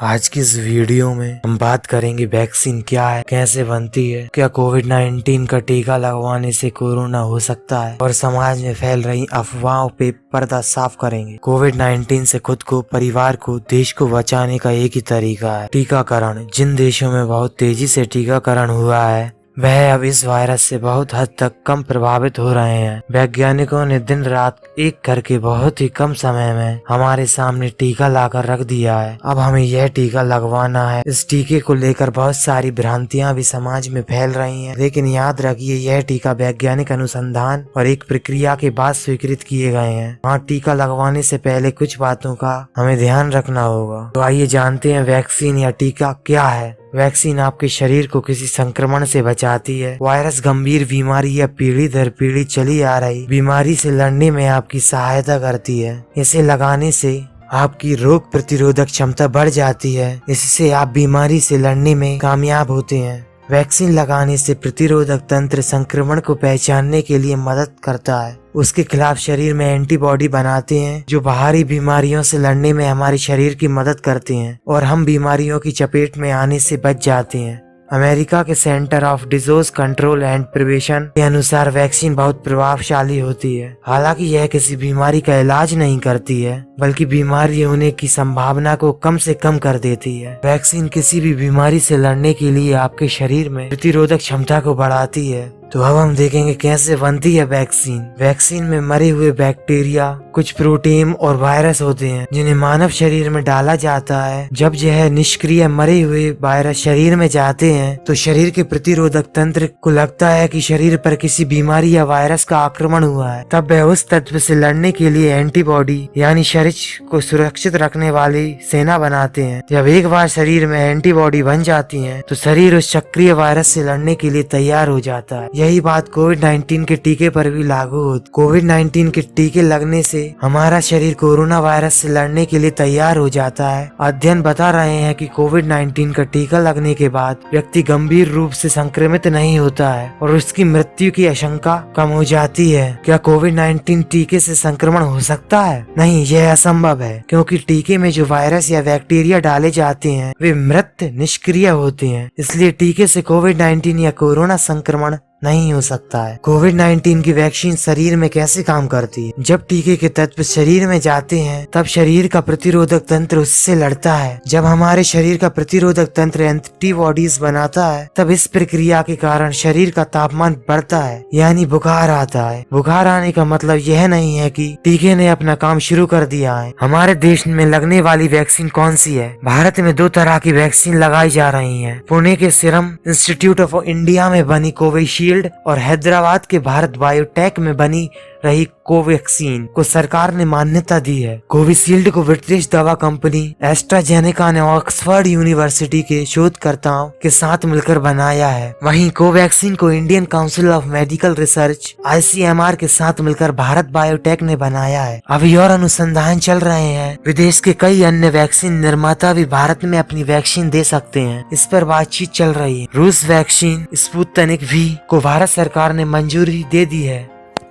आज की इस वीडियो में हम बात करेंगे वैक्सीन क्या है, कैसे बनती है, क्या कोविड-19 का टीका लगवाने से कोरोना हो सकता है और समाज में फैल रही अफवाहों पे पर्दा साफ करेंगे। कोविड-19 से खुद को, परिवार को, देश को बचाने का एक ही तरीका है, टीकाकरण। जिन देशों में बहुत तेजी से टीकाकरण हुआ है वह अब इस वायरस से बहुत हद तक कम प्रभावित हो रहे हैं। वैज्ञानिकों ने दिन रात एक करके बहुत ही कम समय में हमारे सामने टीका लाकर रख दिया है। अब हमें यह टीका लगवाना है। इस टीके को लेकर बहुत सारी भ्रांतियां भी समाज में फैल रही हैं, लेकिन याद रखिए यह टीका वैज्ञानिक अनुसंधान और एक प्रक्रिया के बाद स्वीकृत किए गए हैं। हाँ, टीका लगवाने से पहले कुछ बातों का हमें ध्यान रखना होगा। तो आइए जानते हैं वैक्सीन या टीका क्या है। वैक्सीन आपके शरीर को किसी संक्रमण से बचाती है। वायरस गंभीर बीमारी या पीढ़ी दर पीढ़ी चली आ रही बीमारी से लड़ने में आपकी सहायता करती है। इसे लगाने से आपकी रोग प्रतिरोधक क्षमता बढ़ जाती है। इससे आप बीमारी से लड़ने में कामयाब होते हैं। वैक्सीन लगाने से प्रतिरोधक तंत्र संक्रमण को पहचानने के लिए मदद करता है। उसके खिलाफ शरीर में एंटीबॉडी बनाते हैं जो बाहरी बीमारियों से लड़ने में हमारे शरीर की मदद करते हैं और हम बीमारियों की चपेट में आने से बच जाते हैं। अमेरिका के centre of disease control and prevention के अनुसार वैक्सीन बहुत प्रभावशाली होती है। हालांकि यह किसी बीमारी का इलाज नहीं करती है, बल्कि बीमारी होने की संभावना को कम से कम कर देती है। वैक्सीन किसी भी बीमारी से लड़ने के लिए आपके शरीर में प्रतिरोधक क्षमता को बढ़ाती है। तो अब हम देखेंगे कैसे बनती है वैक्सीन। वैक्सीन में मरे हुए बैक्टीरिया, कुछ प्रोटीन और वायरस होते हैं जिन्हें मानव शरीर में डाला जाता है। जब यह निष्क्रिय मरे हुए वायरस शरीर में जाते हैं तो शरीर के प्रतिरोधक तंत्र को लगता है कि शरीर पर किसी बीमारी या वायरस का आक्रमण हुआ है। तब वह उस तत्व से लड़ने के लिए एंटीबॉडी यानी शरीर को सुरक्षित रखने वाली सेना बनाते हैं। जब एक बार शरीर में एंटीबॉडी बन जाती है तो शरीर उस सक्रिय वायरस से लड़ने के लिए तैयार हो जाता है। यही बात कोविड-19 के टीके पर भी लागू होती। कोविड-19 के टीके लगने से हमारा शरीर कोरोना वायरस से लड़ने के लिए तैयार हो जाता है। अध्ययन बता रहे हैं कि कोविड-19 का टीका लगने के बाद व्यक्ति गंभीर रूप से संक्रमित नहीं होता है और उसकी मृत्यु की आशंका कम हो जाती है। क्या कोविड-19 टीके से संक्रमण हो सकता है? नहीं, यह असंभव है, क्योंकि टीके में जो वायरस या बैक्टीरिया डाले जाते हैं वे मृत निष्क्रिय होते हैं। इसलिए टीके से कोविड-19 या कोरोना संक्रमण नहीं हो सकता है। कोविड-19 की वैक्सीन शरीर में कैसे काम करती है? जब टीके के तत्व शरीर में जाते हैं तब शरीर का प्रतिरोधक तंत्र उससे लड़ता है। जब हमारे शरीर का प्रतिरोधक तंत्र एंटीबॉडीज बनाता है तब इस प्रक्रिया के कारण शरीर का तापमान बढ़ता है, यानी बुखार आता है। बुखार आने का मतलब यह नहीं है कि टीके ने अपना काम शुरू कर दिया है। हमारे देश में लगने वाली वैक्सीन कौन सी है? भारत में 2 तरह की वैक्सीन लगाई जा रही है। पुणे के सीरम इंस्टीट्यूट ऑफ इंडिया में बनी कोविशील्ड और हैदराबाद के भारत बायोटेक में बनी रही कोवैक्सीन को सरकार ने मान्यता दी है। कोविशील्ड को ब्रिटिश दवा कंपनी एस्ट्राजेनेका ने ऑक्सफोर्ड यूनिवर्सिटी के शोधकर्ताओं के साथ मिलकर बनाया है। वहीं कोवैक्सीन को Indian council of medical research ICMR के साथ मिलकर भारत बायोटेक ने बनाया है। अभी और अनुसंधान चल रहे हैं। विदेश के कई अन्य वैक्सीन निर्माता भी भारत में अपनी वैक्सीन दे सकते हैं। इस पर बातचीत चल रही है। रूस वैक्सीन स्पुतनिक V को भारत सरकार ने मंजूरी दे दी है।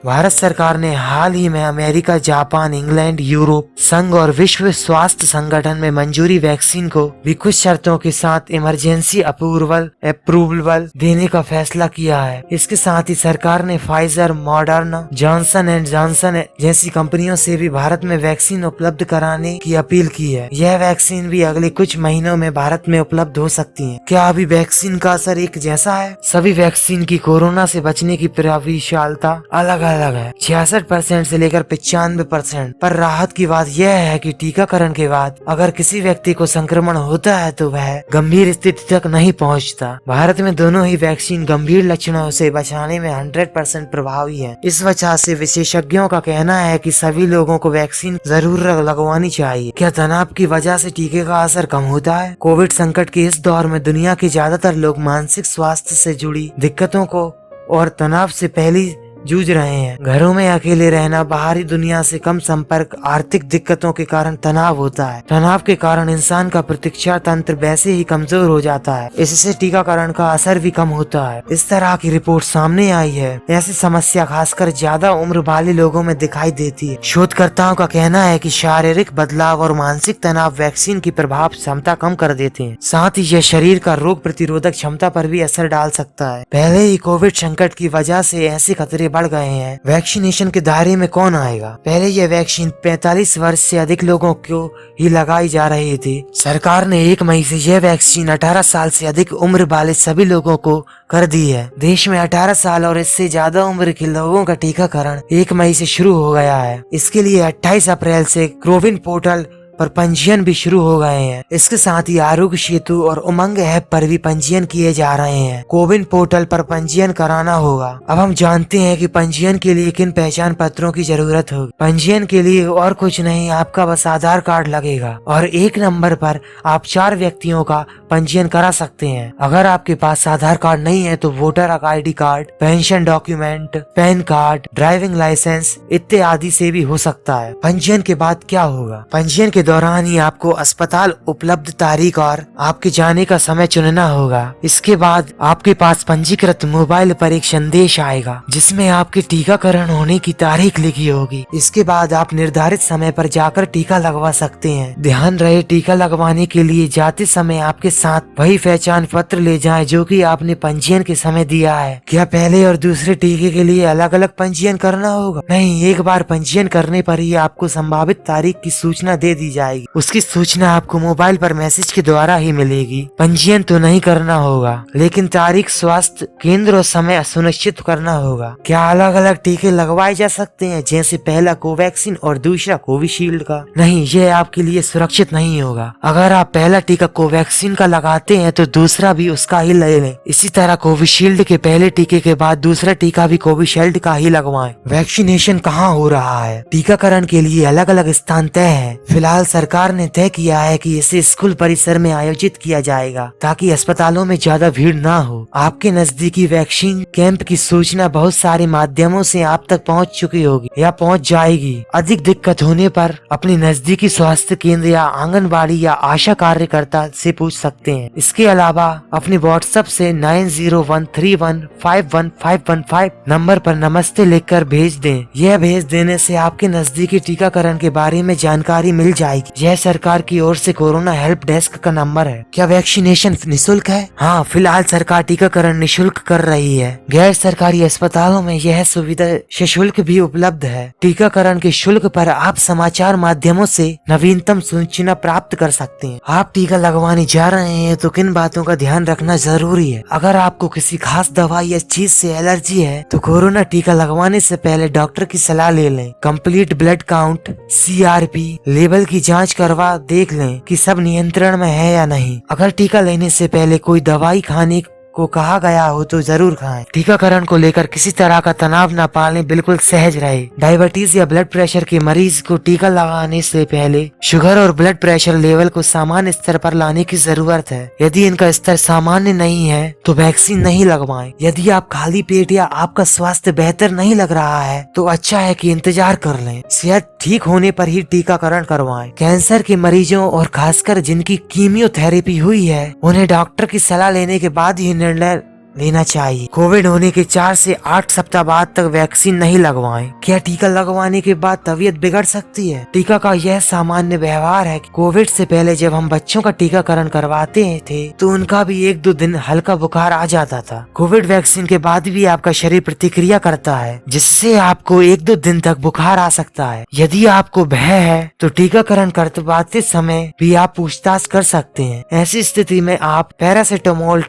भारत सरकार ने हाल ही में अमेरिका, जापान, इंग्लैंड, यूरोप संघ और विश्व स्वास्थ्य संगठन में मंजूरी वैक्सीन को भी कुछ शर्तों के साथ इमरजेंसी अप्रूवल देने का फैसला किया है। इसके साथ ही सरकार ने Pfizer, Moderna, Johnson and Johnson जैसी कंपनियों से भी भारत में वैक्सीन उपलब्ध कराने की अपील की है। यह वैक्सीन भी अगले कुछ महीनों में भारत में उपलब्ध हो सकती है। क्या अभी वैक्सीन का असर एक जैसा है? सभी वैक्सीन की कोरोना से बचने की प्रभावशीलता अलग है। 66% से लेकर 95%। पर राहत की बात यह है कि टीकाकरण के बाद अगर किसी व्यक्ति को संक्रमण होता है तो वह गंभीर स्थिति तक नहीं पहुंचता। भारत में दोनों ही वैक्सीन गंभीर लक्षणों से बचाने में 100% प्रभावी है। इस वजह से विशेषज्ञों का कहना है कि सभी लोगों को वैक्सीन जरूर लगवानी चाहिए। क्या तनाव की वजह से टीके का असर कम होता है? कोविड संकट के इस दौर में दुनिया के ज्यादातर लोग मानसिक स्वास्थ्य से जुड़ी दिक्कतों को और तनाव से पहली जूझ रहे हैं। घरों में अकेले रहना, बाहरी दुनिया से कम संपर्क, आर्थिक दिक्कतों के कारण तनाव होता है। तनाव के कारण इंसान का प्रतिरक्षा तंत्र वैसे ही कमजोर हो जाता है। इससे टीकाकरण का असर भी कम होता है। इस तरह की रिपोर्ट सामने आई है। ऐसी समस्या खासकर ज्यादा उम्र वाले लोगों में दिखाई देती है। शोधकर्ताओं का कहना है कि शारीरिक बदलाव और मानसिक तनाव वैक्सीन की प्रभाव क्षमता कम कर देते हैं। साथ ही यह शरीर का रोग प्रतिरोधक क्षमता पर भी असर डाल सकता है। पहले ही कोविड संकट की वजह से ऐसे खतरे बढ़ गए हैं। वैक्सीनेशन के दायरे में कौन आएगा? पहले यह वैक्सीन 45 वर्ष से अधिक लोगों को ही लगाई जा रही थी। सरकार ने 1 मई से यह वैक्सीन 18 साल से अधिक उम्र वाले सभी लोगों को कर दी है। देश में 18 साल और इससे ज्यादा उम्र के लोगों का टीकाकरण 1 मई से शुरू हो गया है। इसके लिए 28 अप्रैल से कोविन पोर्टल पर पंजीयन भी शुरू हो गए हैं। इसके साथ ही आरोग्य सेतु और उमंग ऐप पर भी पंजीयन किए जा रहे हैं। कोविन पोर्टल पर पंजीयन कराना होगा। अब हम जानते हैं कि पंजीयन के लिए किन पहचान पत्रों की जरूरत होगी। पंजीयन के लिए और कुछ नहीं, आपका बस आधार कार्ड लगेगा और 1 नंबर पर आप 4 व्यक्तियों का पंजीयन करा सकते हैं। अगर आपके पास आधार कार्ड नहीं है तो voter ID card, pension document, PAN card, driving licence इत्यादि से भी हो सकता है। पंजीयन के बाद क्या होगा? पंजीयन के दौरान ही आपको अस्पताल उपलब्ध तारीख और आपके जाने का समय चुनना होगा। इसके बाद आपके पास पंजीकृत मोबाइल पर एक संदेश आएगा जिसमें आपके टीकाकरण होने की तारीख लिखी होगी। इसके बाद आप निर्धारित समय पर जाकर टीका लगवा सकते हैं। ध्यान रहे, टीका लगवाने के लिए जाते समय आपके साथ वही पहचान पत्र ले जाएं जो कि आपने पंजीयन के समय दिया है। क्या पहले और दूसरे टीके के लिए अलग अलग पंजीयन करना होगा? नहीं, एक बार पंजीयन करने पर ही आपको संभावित तारीख की सूचना दे दी जाएगी। उसकी सूचना आपको मोबाइल पर मैसेज के द्वारा ही मिलेगी। पंजीयन तो नहीं करना होगा, लेकिन तारीख, स्वास्थ्य केंद्र और समय सुनिश्चित करना होगा। क्या अलग अलग टीके लगवाए जा सकते हैं, जैसे पहला कोवैक्सीन और दूसरा कोविशील्ड का? नहीं, यह आपके लिए सुरक्षित नहीं होगा। अगर आप पहला टीका कोवैक्सीन का लगाते हैं तो दूसरा भी उसका ही ले लें। इसी तरह कोविशील्ड के पहले टीके के बाद दूसरा टीका भी कोविशील्ड का ही लगवाएं। वैक्सीनेशन कहाँ हो रहा है? टीकाकरण के लिए अलग अलग स्थान तय है। फिलहाल सरकार ने तय किया है कि इसे स्कूल परिसर में आयोजित किया जाएगा ताकि अस्पतालों में ज्यादा भीड़ ना हो। आपके नजदीकी वैक्सीन कैंप की सूचना बहुत सारे माध्यमों से आप तक पहुंच चुकी होगी या पहुंच जाएगी। अधिक दिक्कत होने पर अपने नजदीकी स्वास्थ्य केंद्र या आंगनबाड़ी या आशा कार्यकर्ता से पूछ सकते हैं। इसके अलावा अपने व्हाट्सएप से 9013151515 नंबर पर नमस्ते लिखकर भेज दें। यह भेज देने से आपके नजदीकी टीकाकरण के बारे में जानकारी मिल जाएगी। यह सरकार की ओर से कोरोना हेल्प डेस्क का नंबर है। क्या वैक्सीनेशन निशुल्क है? हाँ, फिलहाल सरकार टीकाकरण निशुल्क कर रही है। गैर सरकारी अस्पतालों में यह सुविधा शुल्क भी उपलब्ध है। टीकाकरण के शुल्क पर आप समाचार माध्यमों से नवीनतम सूचना प्राप्त कर सकते हैं। आप टीका लगवाने जा रहे हैं तो किन बातों का ध्यान रखना जरूरी है? अगर आपको किसी खास दवा या चीज से एलर्जी है तो कोरोना टीका लगवाने से पहले डॉक्टर की सलाह ले लें। Complete blood count, CRP level की जांच करवा देख लें कि सब नियंत्रण में है या नहीं। अगर टीका लेने से पहले कोई दवाई खाने को कहा गया हो तो जरूर खाएं। टीकाकरण को लेकर किसी तरह का तनाव न पालें, बिल्कुल सहज रहे। डायबिटीज या ब्लड प्रेशर के मरीज को टीका लगाने से पहले शुगर और ब्लड प्रेशर लेवल को सामान्य स्तर पर लाने की जरूरत है। यदि इनका स्तर सामान्य नहीं है तो वैक्सीन नहीं लगवाएं। यदि आप खाली पेट या आपका स्वास्थ्य बेहतर नहीं लग रहा है तो अच्छा है कि इंतजार कर लें। सेहत ठीक होने पर ही टीकाकरण करवाएं। कैंसर के मरीजों और खासकर जिनकी कीमियोथेरेपी हुई है उन्हें डॉक्टर की सलाह लेने के बाद ही निर्णय लेना चाहिए। कोविड होने के 4 से 8 सप्ताह बाद तक वैक्सीन नहीं लगवाएं। क्या टीका लगवाने के बाद तबीयत बिगड़ सकती है? टीका का यह सामान्य व्यवहार है कि कोविड से पहले जब हम बच्चों का टीकाकरण करवाते थे तो उनका भी 1-2 दिन हल्का बुखार आ जाता था। कोविड वैक्सीन के बाद भी आपका शरीर प्रतिक्रिया करता है जिससे आपको 1-2 दिन तक बुखार आ सकता है। यदि आपको भय है तो टीकाकरण करवाते समय भी आप पूछताछ कर सकते हैं। ऐसी स्थिति में आप पैरासीटामोल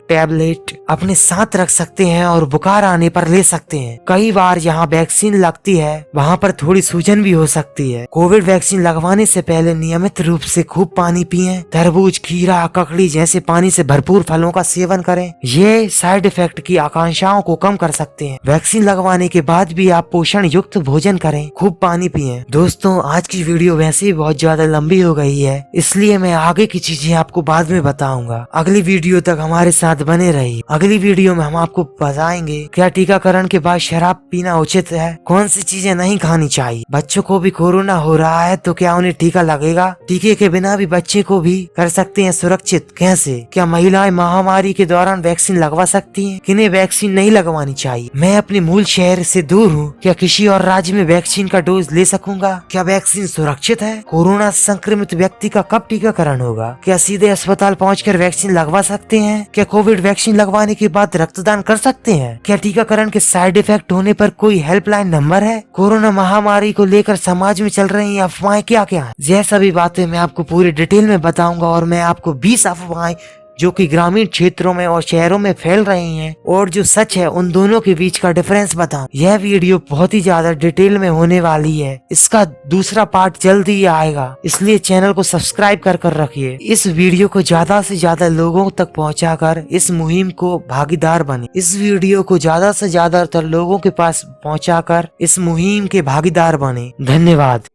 टैबलेट अपने साथ रख सकते हैं और बुखार आने पर ले सकते हैं। कई बार यहाँ वैक्सीन लगती है वहाँ पर थोड़ी सूजन भी हो सकती है। कोविड वैक्सीन लगवाने से पहले नियमित रूप से खूब पानी पिएं। तरबूज, खीरा, ककड़ी जैसे पानी से भरपूर फलों का सेवन करें। ये साइड इफेक्ट की आकांक्षाओं को कम कर सकते हैं। वैक्सीन लगवाने के बाद भी आप पोषण युक्त भोजन करें, खूब पानी पिएं। दोस्तों, आज की वीडियो वैसे ही बहुत ज्यादा लंबी हो गई है, इसलिए मैं आगे की चीजें आपको बाद में बताऊंगा। अगली वीडियो तक हमारे साथ बने रहिए। अगली वीडियो में हम आपको बताएंगे क्या टीकाकरण के बाद शराब पीना उचित है, कौन सी चीजें नहीं खानी चाहिए। बच्चों को भी कोरोना हो रहा है तो क्या उन्हें टीका लगेगा? टीके के बिना भी बच्चे को भी कर सकते हैं सुरक्षित, कैसे? क्या महिलाएं महामारी के दौरान वैक्सीन लगवा सकती हैं? किन्हें वैक्सीन नहीं लगवानी चाहिए? मैं अपने मूल शहर से दूर हूँ, क्या किसी और राज्य में वैक्सीन का डोज ले सकूंगा? क्या वैक्सीन सुरक्षित है? कोरोना संक्रमित व्यक्ति का कब टीकाकरण होगा? क्या सीधे अस्पताल पहुंचकर वैक्सीन लगवा सकते हैं? क्या कोविड वैक्सीन लगवाने के बाद रक्तदान कर सकते हैं? क्या टीकाकरण के साइड इफेक्ट होने पर कोई हेल्पलाइन नंबर है? कोरोना महामारी को लेकर समाज में चल रही अफवाहें क्या क्या है? यह सभी बातें मैं आपको पूरी डिटेल में बताऊंगा और मैं आपको 20 अफवाहें जो कि ग्रामीण क्षेत्रों में और शहरों में फैल रही हैं और जो सच है उन दोनों के बीच का डिफरेंस बताऊं। यह वीडियो बहुत ही ज्यादा डिटेल में होने वाली है। इसका दूसरा पार्ट जल्द ही आएगा, इसलिए चैनल को सब्सक्राइब कर रखिए। इस वीडियो को ज्यादा से ज्यादा लोगों तक पहुंचाकर इस मुहिम को भागीदार बने। इस वीडियो को ज्यादा से ज्यादातर लोगों के पास पहुंचाकर इस मुहिम के भागीदार बने। धन्यवाद।